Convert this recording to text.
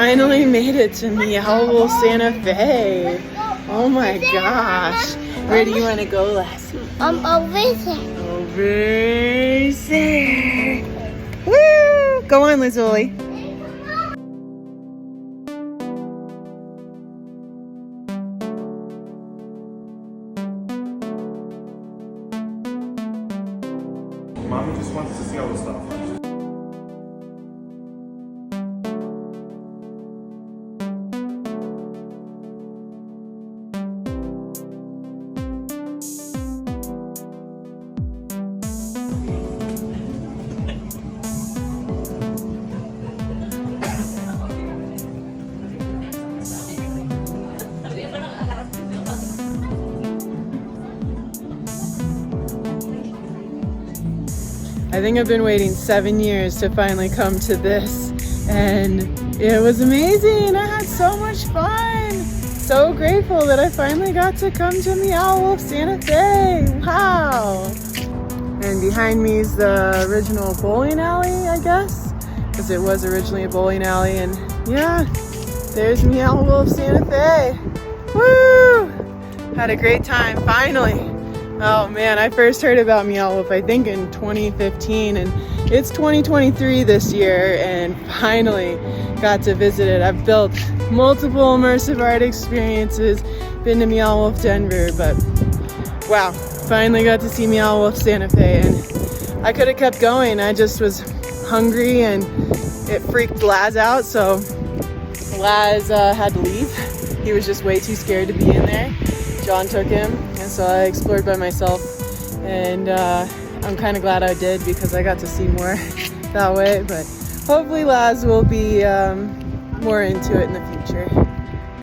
finally made it to Meow Wolf Santa Fe. Oh my gosh. Where do you want to go, Lassie? Over there. Over there. Woo! Go on, Lizzie. Mommy just wants to see all the stuff. I think I've been waiting 7 years to finally come to this, and it was amazing. I had so much fun. So grateful that I finally got to come to Meow Wolf Santa Fe. Wow. And behind me is the original bowling alley, I guess, because it was originally a bowling alley. And yeah, there's Meow Wolf Santa Fe. Woo! Had a great time, finally. Oh man, I first heard about Meow Wolf I think in 2015, and it's 2023 this year, and finally got to visit it. I've built multiple immersive art experiences, been to Meow Wolf Denver, but wow, finally got to see Meow Wolf Santa Fe, and I could have kept going. I just was hungry and it freaked Laz out, so Laz had to leave. He was just way too scared to be in there. John took him, and so I explored by myself, and I'm kind of glad I did because I got to see more that way, but hopefully Laz will be more into it in the future.